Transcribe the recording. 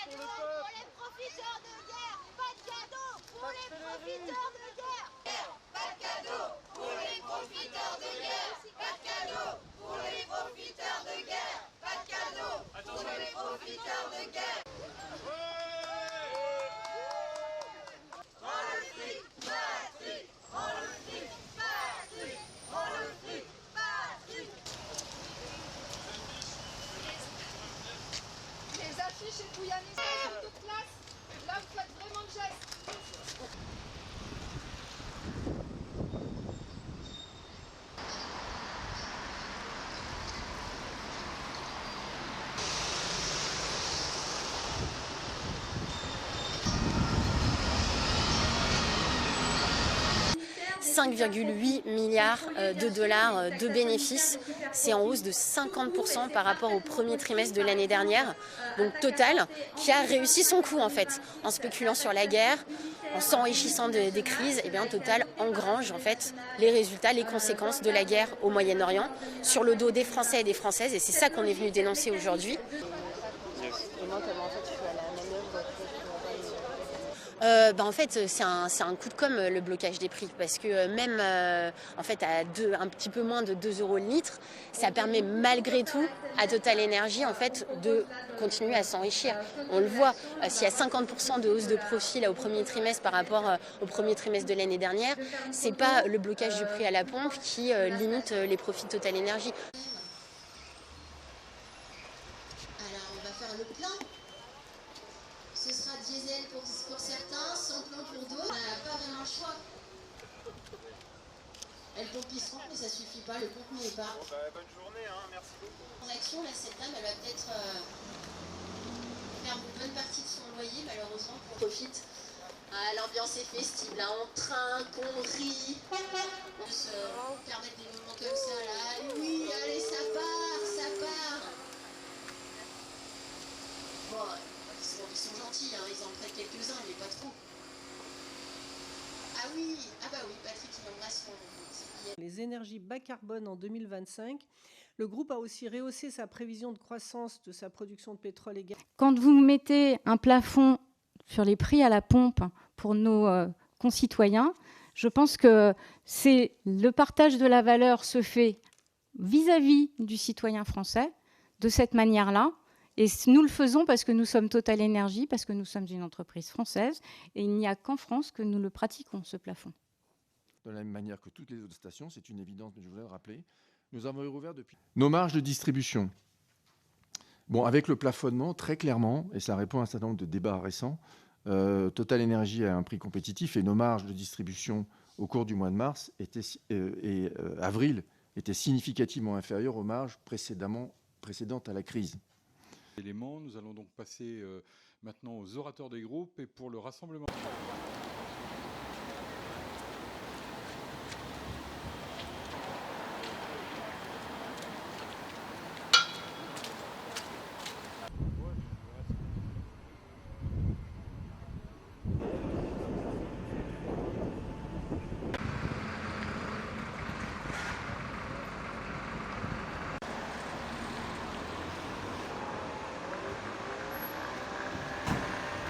pour les profiteurs de guerre. Pas de cadeau pour les profiteurs de guerre. Pas de cadeau pour les profiteurs de guerre. Pas de cadeau pour les profiteurs de guerre. Pas de cadeau pour les profiteurs de guerre. Rends le fric, Patrick. Rends le fric, Patrick. Rends le fric, Patrick. Les affiches et bouillannistes de toute classe. Là, vous faites vraiment le geste. « 5,8 milliards de dollars de bénéfices. C'est en hausse de 50% par rapport au premier trimestre de l'année dernière. Donc Total, qui a réussi son coup en fait, en spéculant sur la guerre, en s'enrichissant des crises, et bien Total engrange en fait les résultats, les conséquences de la guerre au Moyen-Orient sur le dos des Français et des Françaises. Et c'est ça qu'on est venu dénoncer aujourd'hui. En fait, c'est un coup de com' le blocage des prix parce que même en fait à un petit peu moins de 2 € le litre, ça permet malgré tout à Total Energy en fait de continuer à s'enrichir. On le voit, s'il y a 50% de hausse de profit là au premier trimestre par rapport au premier trimestre de l'année dernière, c'est pas le blocage du prix à la pompe qui limite les profits de Total Energy. Alors on va faire le plein. Ce sera diesel pour certains, sans plan pour d'autres. On n'a pas vraiment le choix. Elles pompisseront, mais ça suffit pas, le compte n'y est pas. Bon, bonne journée, hein, merci beaucoup. Transaction, là, cette dame, elle va peut-être faire une bonne partie de son loyer, malheureusement, pour profite. Ah, l'ambiance est festive, là, on trinque, on rit. On se permettre des moments comme ça, là. Oui, allez, ça part, ça part. Bon, ils sont gentils, hein, ils en prêtent quelques-uns, mais pas trop. Ah oui, ah bah oui, Patrick, il embrasse son... Les énergies bas carbone en 2025. Le groupe a aussi rehaussé sa prévision de croissance de sa production de pétrole et gaz. Quand vous mettez un plafond sur les prix à la pompe pour nos concitoyens, je pense que c'est le partage de la valeur se fait vis-à-vis du citoyen français de cette manière-là. Et nous le faisons parce que nous sommes Total Energy, parce que nous sommes une entreprise française. Et il n'y a qu'en France que nous le pratiquons, ce plafond. De la même manière que toutes les autres stations, c'est une évidence, mais je voulais le rappeler, nous avons rouvert depuis nos marges de distribution. Bon, avec le plafonnement, très clairement, et ça répond à un certain nombre de débats récents, Total Energy a un prix compétitif et nos marges de distribution au cours du mois de mars et avril étaient significativement inférieures aux marges précédentes à la crise. Nous allons donc passer maintenant aux orateurs des groupes et pour le rassemblement.